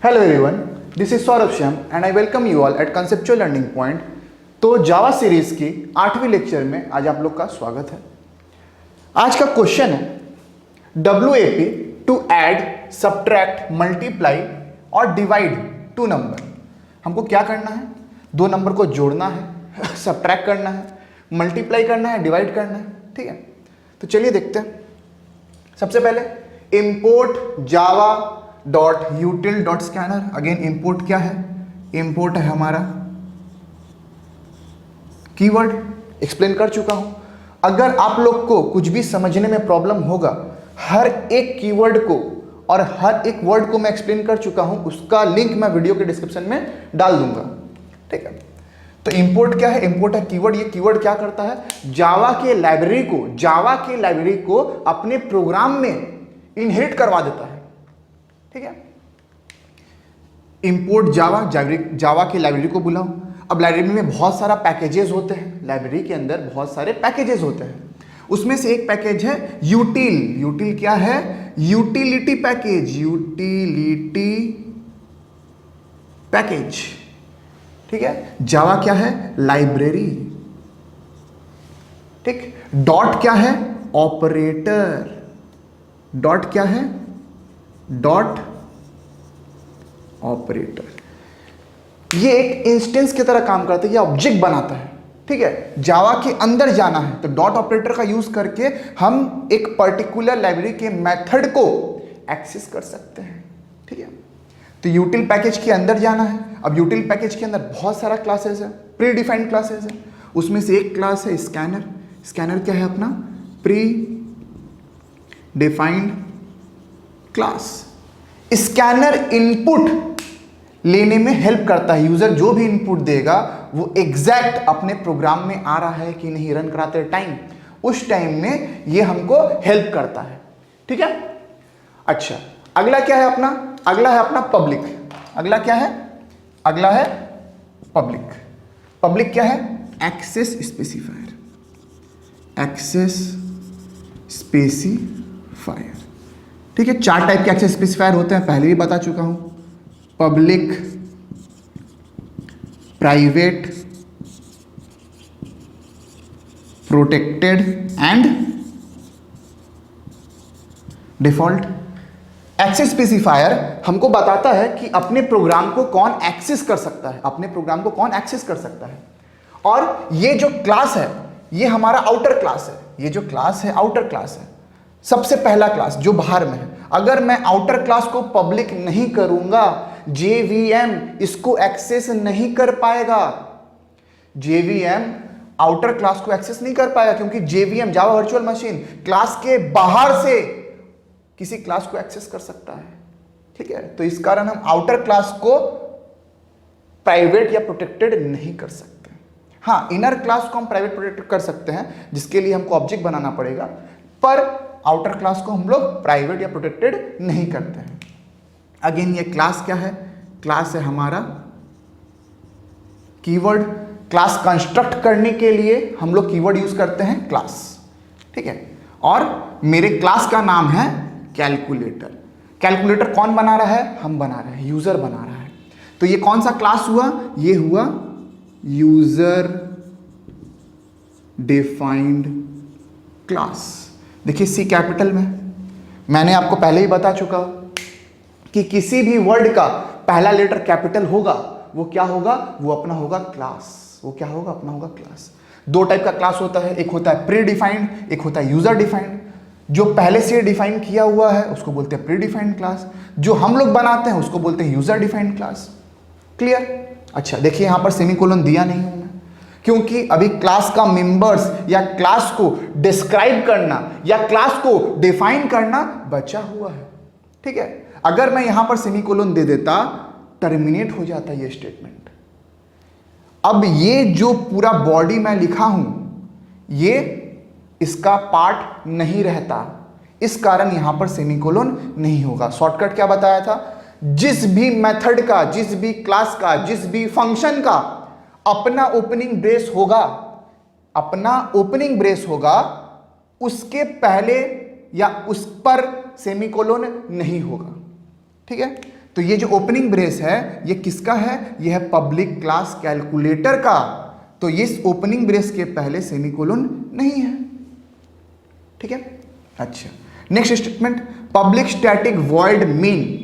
Hello everyone, this is Saurabh Shyam and I welcome you all at conceptual learning point. तो जावा series की 8वीं lecture में आज आप लोग का स्वागत है। आज का क्वेश्चन है WAP to add, subtract, multiply और डिवाइड टू नंबर। हमको क्या करना है? दो नंबर को जोड़ना है, सब्ट्रैक्ट करना है, मल्टीप्लाई करना है, डिवाइड करना है। ठीक है, तो चलिए देखते हैं। सबसे पहले import Java dot यूटिल dot scanner. Again import क्या है? इंपोर्ट है हमारा कीवर्ड, एक्सप्लेन कर चुका हूं। अगर आप लोग को कुछ भी समझने में प्रॉब्लम होगा, हर एक कीवर्ड को और हर एक वर्ड को मैं एक्सप्लेन कर चुका हूं, उसका लिंक मैं वीडियो के डिस्क्रिप्शन में डाल दूंगा। ठीक है, तो इंपोर्ट क्या है? इंपोर्ट है कीवर्ड। ये कीवर्ड क्या करता है? जावा के लाइब्रेरी को अपने प्रोग्राम में इनहेरिट करवा देता है। ठीक है, इंपोर्ट जावा की लाइब्रेरी को बुलाओ। अब लाइब्रेरी में बहुत सारा पैकेजेस होते हैं, लाइब्रेरी के अंदर बहुत सारे पैकेजेस होते हैं। उसमें से एक पैकेज है यूटिल। यूटिल क्या है? Utility package, utility package. ठीक है, जावा क्या है? लाइब्रेरी। ठीक, डॉट क्या है? ऑपरेटर। डॉट क्या है? Dot operator. ये एक इंस्टेंस की तरह काम करता है, ये ऑब्जेक्ट बनाता है। ठीक है, जावा के अंदर जाना है तो डॉट ऑपरेटर का यूज करके हम एक पर्टिकुलर लाइब्रेरी के मेथड को एक्सेस कर सकते हैं। ठीक है, तो यूटिल पैकेज के अंदर जाना है। अब यूटिल पैकेज के अंदर बहुत सारा क्लासेस है, प्री डिफाइंड क्लासेस है। उसमें से एक क्लास है स्कैनर। स्कैनर क्या है अपना? Pre defined class. Scanner input लेने में हेल्प करता है। यूजर जो भी इनपुट देगा वो एग्जैक्ट अपने प्रोग्राम में आ रहा है कि नहीं, रन कराते टाइम, उस टाइम में ये हमको हेल्प करता है। ठीक है, अच्छा, अगला क्या है अपना? अगला है अपना पब्लिक। अगला क्या है? अगला है पब्लिक। पब्लिक क्या है? Access specifier. Access specifier. ठीक है, चार टाइप के एक्सेस स्पेसिफायर होते हैं, पहले भी बता चुका हूं। Public, private, protected and default. Access specifier हमको बताता है कि अपने प्रोग्राम को कौन एक्सेस कर सकता है, अपने प्रोग्राम को कौन एक्सेस कर सकता है। और ये जो क्लास है ये हमारा आउटर क्लास है। ये जो क्लास है आउटर क्लास है, सबसे पहला क्लास जो बाहर में है। अगर मैं आउटर क्लास को पब्लिक नहीं करूंगा, JVM इसको एक्सेस नहीं कर पाएगा। JVM आउटर क्लास को एक्सेस नहीं कर पाएगा, क्योंकि JVM Java virtual machine class के बाहर से किसी क्लास को एक्सेस कर सकता है। ठीक है, तो इस कारण हम आउटर क्लास को प्राइवेट या प्रोटेक्टेड नहीं कर सकते। हाँ, इनर क्लास को हम प्राइवेट प्रोटेक्टेड कर सकते हैं, जिसके लिए हमको ऑब्जेक्ट बनाना पड़ेगा, पर आउटर क्लास को हम लोग प्राइवेट या प्रोटेक्टेड नहीं करते हैं। अगेन ये क्लास क्या है? क्लास है हमारा कीवर्ड। क्लास कंस्ट्रक्ट करने के लिए हम लोग कीवर्ड यूज करते हैं क्लास। ठीक है, और मेरे क्लास का नाम है कैलकुलेटर। कैलकुलेटर कौन बना रहा है? हम बना रहे हैं, यूजर बना रहा है। तो ये कौन सा क्लास हुआ? ये हुआ यूजर डिफाइंड क्लास। देखिए सी कैपिटल में, मैंने आपको पहले ही बता चुका कि किसी भी वर्ड का पहला लेटर कैपिटल होगा, वो क्या होगा? वो अपना होगा क्लास। वो क्या होगा? अपना होगा क्लास। दो टाइप का क्लास होता है, एक होता है प्री डिफाइंड, एक होता है यूजर डिफाइंड। जो पहले से डिफाइन किया हुआ है उसको बोलते हैं प्री डिफाइंड क्लास, जो हम लोग बनाते हैं उसको बोलते हैं यूजर डिफाइंड क्लास। क्लियर? अच्छा, देखिए यहां पर सेमीकोलन दिया नहीं हूं मैं, क्योंकि अभी क्लास का मेंबर्स या क्लास को डिस्क्राइब करना या क्लास को डिफाइन करना बचा हुआ है। ठीक है, अगर मैं यहां पर सेमीकोलन दे देता, टर्मिनेट हो जाता ये स्टेटमेंट। अब ये जो पूरा बॉडी मैं लिखा हूं, ये इसका पार्ट नहीं रहता, इस कारण यहां पर सेमीकोलन नहीं होगा। शॉर्टकट क्या बताया था? जिस भी मेथड का, जिस भी क्लास का, जिस भी फंक्शन का अपना ओपनिंग ब्रेस होगा, अपना ओपनिंग ब्रेस होगा, उसके पहले या उस पर सेमीकोलन नहीं होगा। ठीक है, तो ये जो ओपनिंग ब्रेस है ये किसका है? ये है पब्लिक क्लास कैलकुलेटर का। तो इस ओपनिंग ब्रेस के पहले सेमीकोलन नहीं है। ठीक है। अच्छा, next statement, public static void main.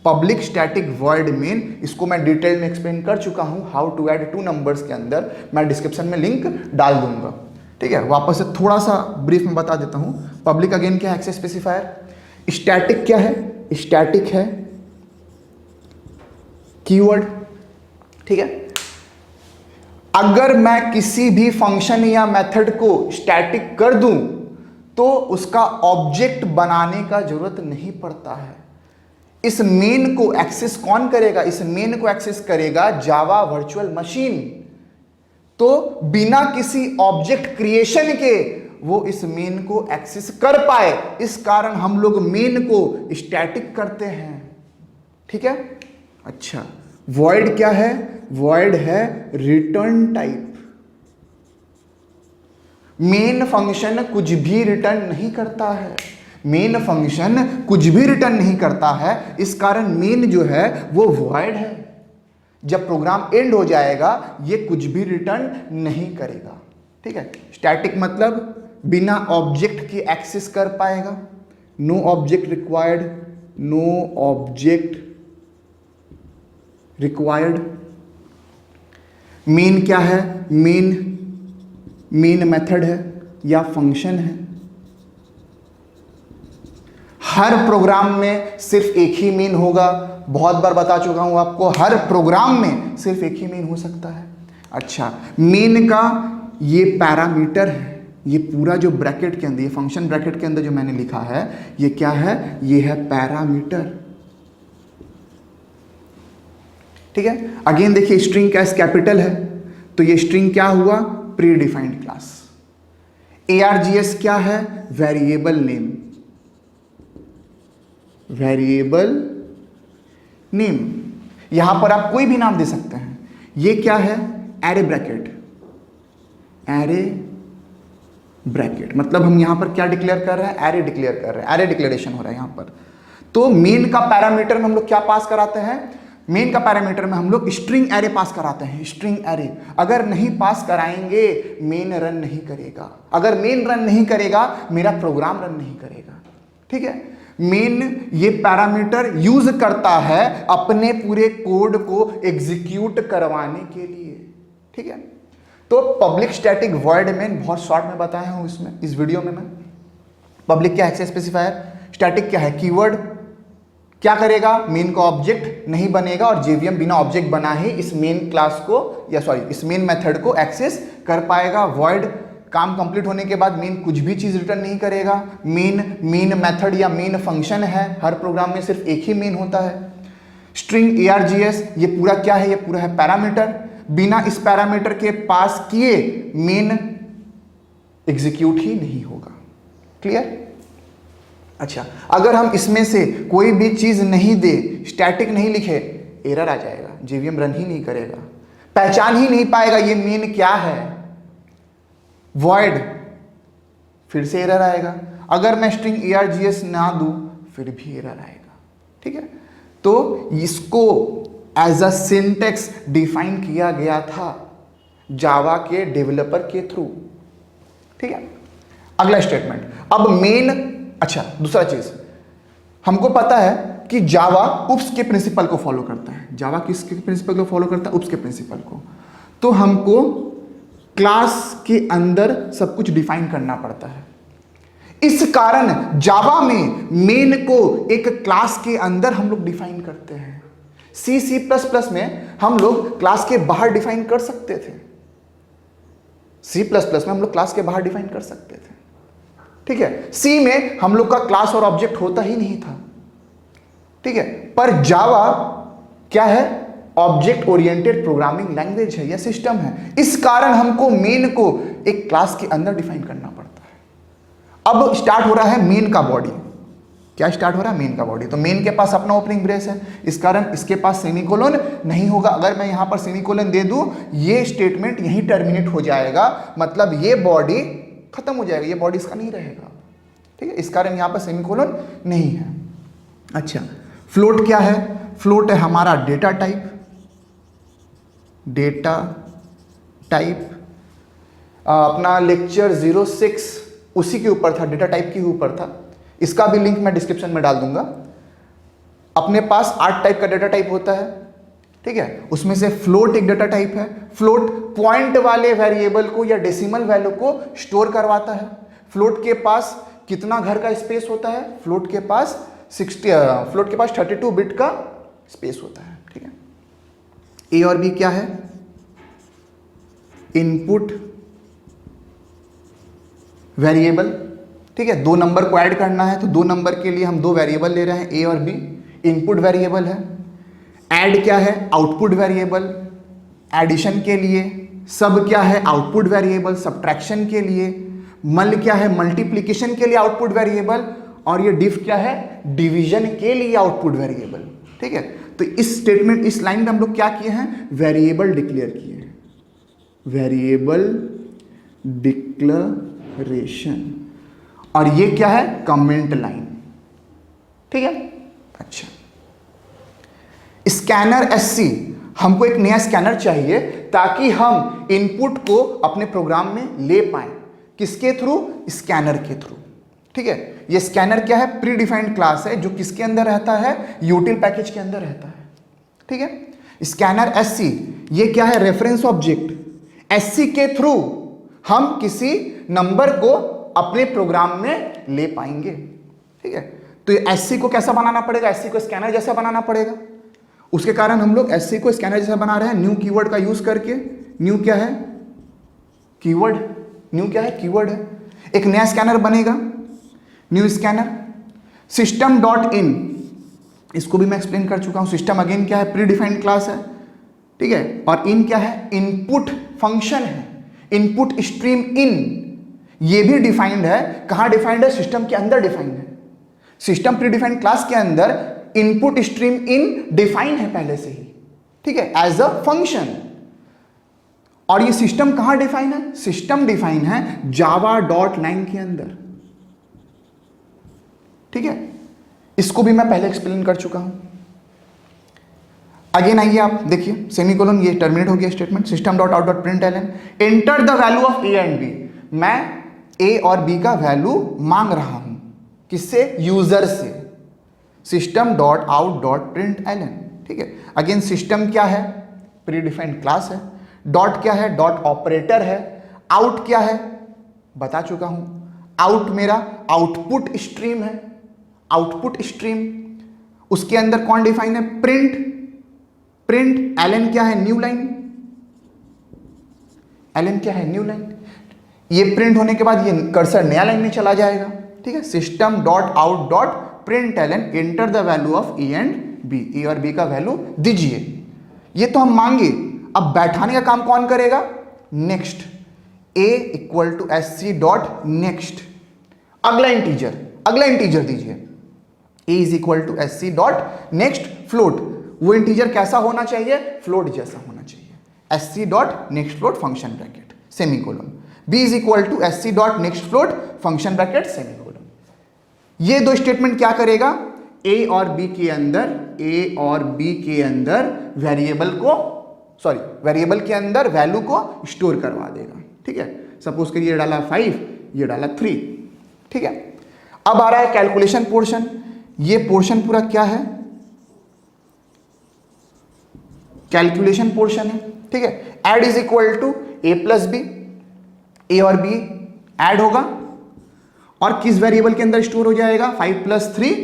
Public static void main, इसको मैं डिटेल में एक्सप्लेन कर चुका हूं, how to add two numbers के अंदर। मैं डिस्क्रिप्शन में लिंक डाल दूंगा। ठीक है, वापस से थोड़ा सा ब्रीफ में बता देता हूं। पब्लिक अगेन क्या है? Access specifier. स्टैटिक क्या है? स्टैटिक है कीवर्ड। ठीक है, अगर मैं किसी भी फंक्शन या मेथड को स्टैटिक कर दूं तो उसका ऑब्जेक्ट बनाने का जरूरत नहीं पड़ता है। इस मेन को एक्सेस कौन करेगा? इस मेन को एक्सेस करेगा जावा वर्चुअल मशीन। तो बिना किसी ऑब्जेक्ट क्रिएशन के वो इस मेन को एक्सेस कर पाए, इस कारण हम लोग मेन को स्टैटिक करते हैं। ठीक है। अच्छा, वॉइड क्या है? वॉइड है रिटर्न टाइप। मेन फंक्शन कुछ भी रिटर्न नहीं करता है। मेन फंक्शन कुछ भी रिटर्न नहीं करता है, इस कारण मेन जो है वो वॉइड है। जब प्रोग्राम एंड हो जाएगा ये कुछ भी रिटर्न नहीं करेगा। ठीक है। स्टैटिक मतलब बिना ऑब्जेक्ट के एक्सेस कर पाएगा। No object required, no object required. Main क्या है? मेन मेथड है या फंक्शन है। हर प्रोग्राम में सिर्फ एक ही मेन होगा। बहुत बार बता चुका हूं आपको, हर प्रोग्राम में सिर्फ एक ही मेन हो सकता है। अच्छा, मेन का ये पैरामीटर है। ये पूरा जो ब्रैकेट के अंदर, ये फंक्शन ब्रैकेट के अंदर जो मैंने लिखा है, ये क्या है? ये है पैरामीटर। ठीक है। अगेन देखिए, स्ट्रिंग कैस कैपिटल है, तो ये स्ट्रिंग क्या हुआ? Pre defined class. ARGS क्या है? Variable name. वेरिएबल नेम, यहां पर आप कोई भी नाम दे सकते हैं। ये क्या है? Array bracket. एरे ब्रैकेट मतलब हम यहां पर क्या डिक्लेयर कर रहे हैं? एरे डिक्लेयर कर रहे हैं। एरे डिक्लेरेशन हो रहा है यहां पर। तो मेन का पैरामीटर में हम लोग क्या पास कराते हैं? मेन का पैरामीटर में हम लोग स्ट्रिंग एरे पास कराते हैं। स्ट्रिंग एरे अगर नहीं पास कराएंगे मेन रन नहीं करेगा। अगर मेन रन नहीं करेगा मेरा प्रोग्राम रन नहीं करेगा। ठीक है। मेन ये पैरामीटर यूज करता है अपने पूरे कोड को एग्जीक्यूट करवाने के लिए। ठीक है। तो पब्लिक स्टैटिक वॉइड मेन बहुत शॉर्ट में बताया हूं इसमें, इस वीडियो में मैं। पब्लिक क्या है? Access specifier. स्टैटिक क्या है? कीवर्ड। क्या करेगा? मेन का ऑब्जेक्ट नहीं बनेगा और जेवीएम बिना ऑब्जेक्ट बना ही इस मेन क्लास को इस मेन मेथड को एक्सेस कर पाएगा। वॉइड, काम कंप्लीट होने के बाद मेन कुछ भी चीज रिटर्न नहीं करेगा। मेन मेथड या मेन फंक्शन है, हर प्रोग्राम में सिर्फ एक ही मेन होता है। स्ट्रिंग ARGS, ये पूरा क्या है? ये पूरा है पैरामीटर। बिना इस पैरामीटर के पास किए मेन एग्जीक्यूट ही नहीं होगा। क्लियर? अच्छा, अगर हम इसमें से कोई भी चीज नहीं दे, स्टैटिक नहीं लिखे, एरर आ जाएगा। जेवीएम रन ही नहीं करेगा, पहचान ही नहीं पाएगा ये मेन क्या है। वॉइड, फिर से एरर आएगा। अगर मैं स्ट्रिंग ARGS ना दूं फिर भी एरर आएगा। ठीक है। तो इसको एज अ सिंटेक्स डिफाइन किया गया था जावा के डेवलपर के थ्रू। ठीक है। अगला स्टेटमेंट, अब मेन। अच्छा, दूसरा चीज हमको पता है कि जावा उप्स के प्रिंसिपल को फॉलो करता है। जावा किसके प्रिंसिपल को फॉलो करता है? उप्स के प्रिंसिपल को। तो हमको क्लास के अंदर सब कुछ डिफाइन करना पड़ता है। इस कारण जावा में मेन को एक क्लास के अंदर हम लोग डिफाइन करते हैं। C++ में हम लोग क्लास के बाहर डिफाइन कर सकते थे। C++ में हम लोग क्लास के बाहर डिफाइन कर सकते थे। ठीक है। सी में हम लोग का क्लास और ऑब्जेक्ट होता ही नहीं था। ठीक है। पर जावा क्या है? ऑब्जेक्ट ओरिएंटेड प्रोग्रामिंग लैंग्वेज है या सिस्टम है। इस कारण हमको मेन को एक क्लास के अंदर डिफाइन करना पड़ता है। अब स्टार्ट हो रहा है मेन का बॉडी। क्या स्टार्ट हो रहा है? मेन का बॉडी। तो मेन के पास अपना ओपनिंग ब्रेस है, इस कारण इसके पास सेमीकोलन नहीं होगा। अगर मैं यहां पर सेमीकोलन दे दूं, ये स्टेटमेंट यहीं टर्मिनेट हो जाएगा, मतलब ये बॉडी खत्म हो जाएगा, ये बॉडी इसका नहीं रहेगा। ठीक है। इस कारण यहां पर सेमीकोलन नहीं है। अच्छा, फ्लोट क्या है? फ्लोट है हमारा डेटा टाइप, डेटा टाइप अपना लेक्चर 06 उसी के ऊपर था, डेटा टाइप के ऊपर था। इसका भी लिंक मैं डिस्क्रिप्शन में डाल दूंगा। अपने पास 8 टाइप का डेटा टाइप होता है, ठीक है। उसमें से फ्लोट एक डेटा टाइप है। फ्लोट पॉइंट वाले वेरिएबल को या डेसिमल वैल्यू को स्टोर करवाता है। फ्लोट के पास कितना घर का स्पेस होता है? फ्लोट के पास 32 बिट का स्पेस होता है, ठीक है। ए और बी क्या है? इनपुट वेरिएबल, ठीक है। 2 नंबर को ऐड करना है तो 2 नंबर के लिए हम 2 वेरिएबल ले रहे हैं, ए और बी। इनपुट वेरिएबल है। ऐड क्या है? आउटपुट वेरिएबल, एडिशन के लिए। सब क्या है? आउटपुट वेरिएबल, सब्ट्रैक्शन के लिए। मल क्या है? मल्टीप्लिकेशन के लिए आउटपुट वेरिएबल। और ये डिफ क्या है? डिवीजन के लिए आउटपुट वेरिएबल, ठीक है। तो इस स्टेटमेंट, इस लाइन में हम लोग क्या किए हैं? वेरिएबल डिक्लेयर किए हैं, वेरिएबल डिक्लेरेशन। और ये क्या है? कमेंट लाइन, ठीक है। अच्छा, स्कैनर एससी, हमको एक नया स्कैनर चाहिए ताकि हम इनपुट को अपने प्रोग्राम में ले पाए। किसके थ्रू? स्कैनर के थ्रू, ठीक है। ये स्कैनर क्या है? प्री डिफाइंड क्लास है जो किसके अंदर रहता है? यूटिल पैकेज के अंदर रहता है, ठीक है। स्कैनर एससी ये क्या है? Reference object. एससी के थ्रू हम किसी नंबर को अपने प्रोग्राम में ले पाएंगे, ठीक है। तो एससी को कैसा बनाना पड़ेगा? एससी को स्कैनर जैसा बनाना पड़ेगा। उसके कारण हम लोग एससी को स्कैनर जैसा बना रहे हैं न्यू कीवर्ड का यूज करके। न्यू क्या है? कीवर्ड। न्यू क्या है? कीवर्ड है। एक नया स्कैनर बनेगा, new scanner. System dot in, इसको भी मैं एक्सप्लेन कर चुका हूं। सिस्टम अगेन क्या है? प्री डिफाइंड क्लास है, ठीक है। और इन क्या है? इनपुट फंक्शन है। इनपुट स्ट्रीम इन ये भी डिफाइंड है। कहां डिफाइंड है? सिस्टम के अंदर डिफाइंड है। सिस्टम प्री डिफाइंड क्लास के अंदर इनपुट स्ट्रीम इन डिफाइन है पहले से ही, ठीक है, एज अ फंक्शन। और ये सिस्टम कहां डिफाइन है? सिस्टम डिफाइन है जावा डॉट लाइन के अंदर, ठीक है। इसको भी मैं पहले एक्सप्लेन कर चुका हूं। अगेन आइए आप देखिए, सेमीकोलन, ये टर्मिनेट हो गया statement. System dot out dot print ln, enter the value of A and B. मैं ए और बी का वैल्यू मांग रहा हूं, किससे? यूजर से। System dot out dot print ln, ठीक है। अगेन सिस्टम क्या है? प्री डिफाइंड क्लास है। डॉट क्या है? डॉट ऑपरेटर है। आउट क्या है? बता चुका हूं। आउट मेरा आउटपुट स्ट्रीम है, आउटपुट स्ट्रीम। उसके अंदर कौन डिफाइन है? प्रिंट। प्रिंट एलन क्या है? New line. एलन क्या है? New line. ये प्रिंट होने के बाद ये कर्सर नया लाइन में चला जाएगा, ठीक है। System dot out dot print ln, enter the value of A and B. A और बी का वैल्यू दीजिए। ये तो हम मांगे, अब बैठाने का काम कौन करेगा? Next. A equal to S C dot next, अगला इंटीजर दीजिए। A is equal to S C dot next float. वो इंटीजर कैसा होना चाहिए? फ्लोट जैसा होना चाहिए। S C dot next float function bracket semicolon. B is equal to S C dot next float function bracket semicolon. ये 2 statement क्या करेगा? ए और बी के अंदर वेरिएबल के अंदर वैल्यू को स्टोर करवा देगा, ठीक है। सपोज करिए ये डाला 5, ये डाला 3, ठीक है। अब आ रहा है कैलकुलेशन पोर्शन। ये पोर्शन पूरा क्या है? कैलकुलेशन पोर्शन है, ठीक है। Add is equal to A plus B. A और बी ऐड होगा और किस वेरिएबल के अंदर स्टोर हो जाएगा? 5 + 3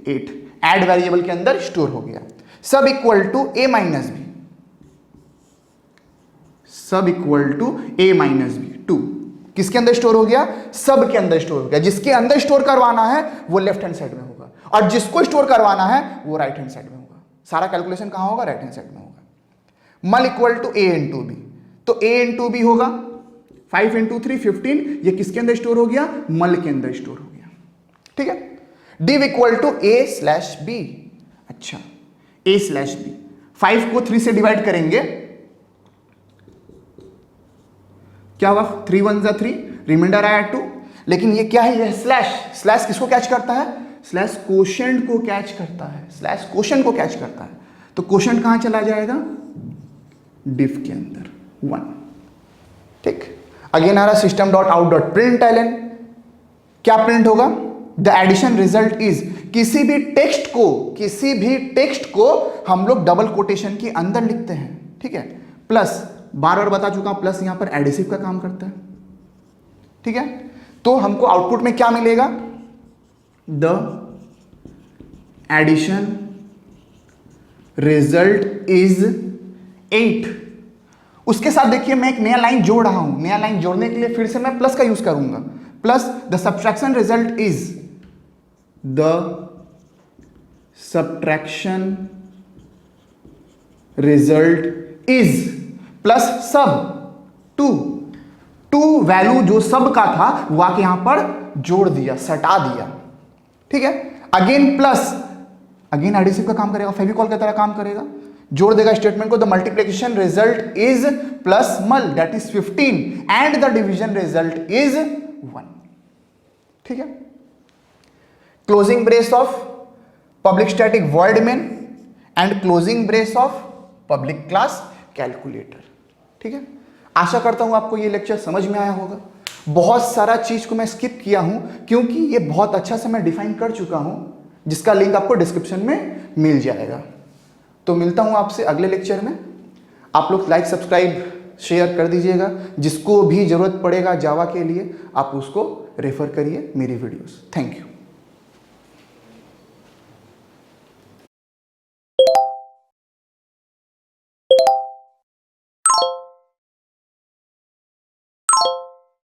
8। ऐड वेरिएबल के अंदर स्टोर हो गया। Sub equal to A minus B, sub equal to A minus B 2। किसके अंदर स्टोर हो गया? सब के अंदर स्टोर हो गया। जिसके अंदर स्टोर करवाना है वो लेफ्ट हैंड साइड में होगा और जिसको स्टोर करवाना है वो राइट हैंड साइड में होगा। सारा कैलकुलेशन कहां होगा? राइट हैंड साइड में होगा। Mul equal to A into B, तो ए इंटू बी होगा 5 × 3 15। ये किसके अंदर स्टोर हो गया? मल के अंदर स्टोर हो गया, ठीक है। div equal to a/b। अच्छा, a/b। 5 को 3 से डिवाइड करेंगे, क्या हुआ? 3 × 1 = 3, रिमाइंडर आया 2। लेकिन ये क्या है? ये स्लैश किसको कैच करता है? स्लैश कोशेंट को कैच करता है, स्लैश कोशेंट को कैच करता है। तो क्वेश्चन कहां चला जाएगा, डिफ के अंदर 1। ठीक, अगेन आ रहा system dot out dot print ln, क्या प्रिंट होगा, द एडिशन रिजल्ट इज, किसी भी टेक्स्ट को हम लोग डबल कोटेशन के अंदर लिखते हैं, ठीक है, प्लस, बार बार बता चुका हूं, प्लस यहां पर एडिसिव का काम करता है, ठीक है। तो हमको आउटपुट में क्या मिलेगा, द एडिशन रिजल्ट इज 8। उसके साथ देखिए मैं एक नया लाइन जोड़ रहा हूं, नया लाइन जोड़ने के लिए फिर से मैं प्लस का यूज करूंगा, plus the subtraction result is, the subtraction result is, plus सब टू वैल्यू जो सब का था वो आके यहां पर जोड़ दिया, सटा दिया, ठीक है। अगेन प्लस, अगेन एडिसिव का काम करेगा, फेविकॉल की तरह काम करेगा, जोड़ देगा स्टेटमेंट को, the multiplication result is plus mul that is 15 and the division result is 1, ठीक है। Closing brace of public static void main and closing brace of public class calculator, ठीक है। आशा करता हूं आपको ये लेक्चर समझ में आया होगा। बहुत सारा चीज को मैं स्किप किया हूं क्योंकि ये बहुत अच्छा से मैं डिफाइन कर चुका हूं, जिसका लिंक आपको डिस्क्रिप्शन में मिल जाएगा। तो मिलता हूं आपसे अगले लेक्चर में। आप लोग लाइक सब्सक्राइब शेयर कर दीजिएगा, जिसको भी जरूरत पड़ेगा जावा के लिए आप उसको रेफर करिए मेरी वीडियोस। Thank you.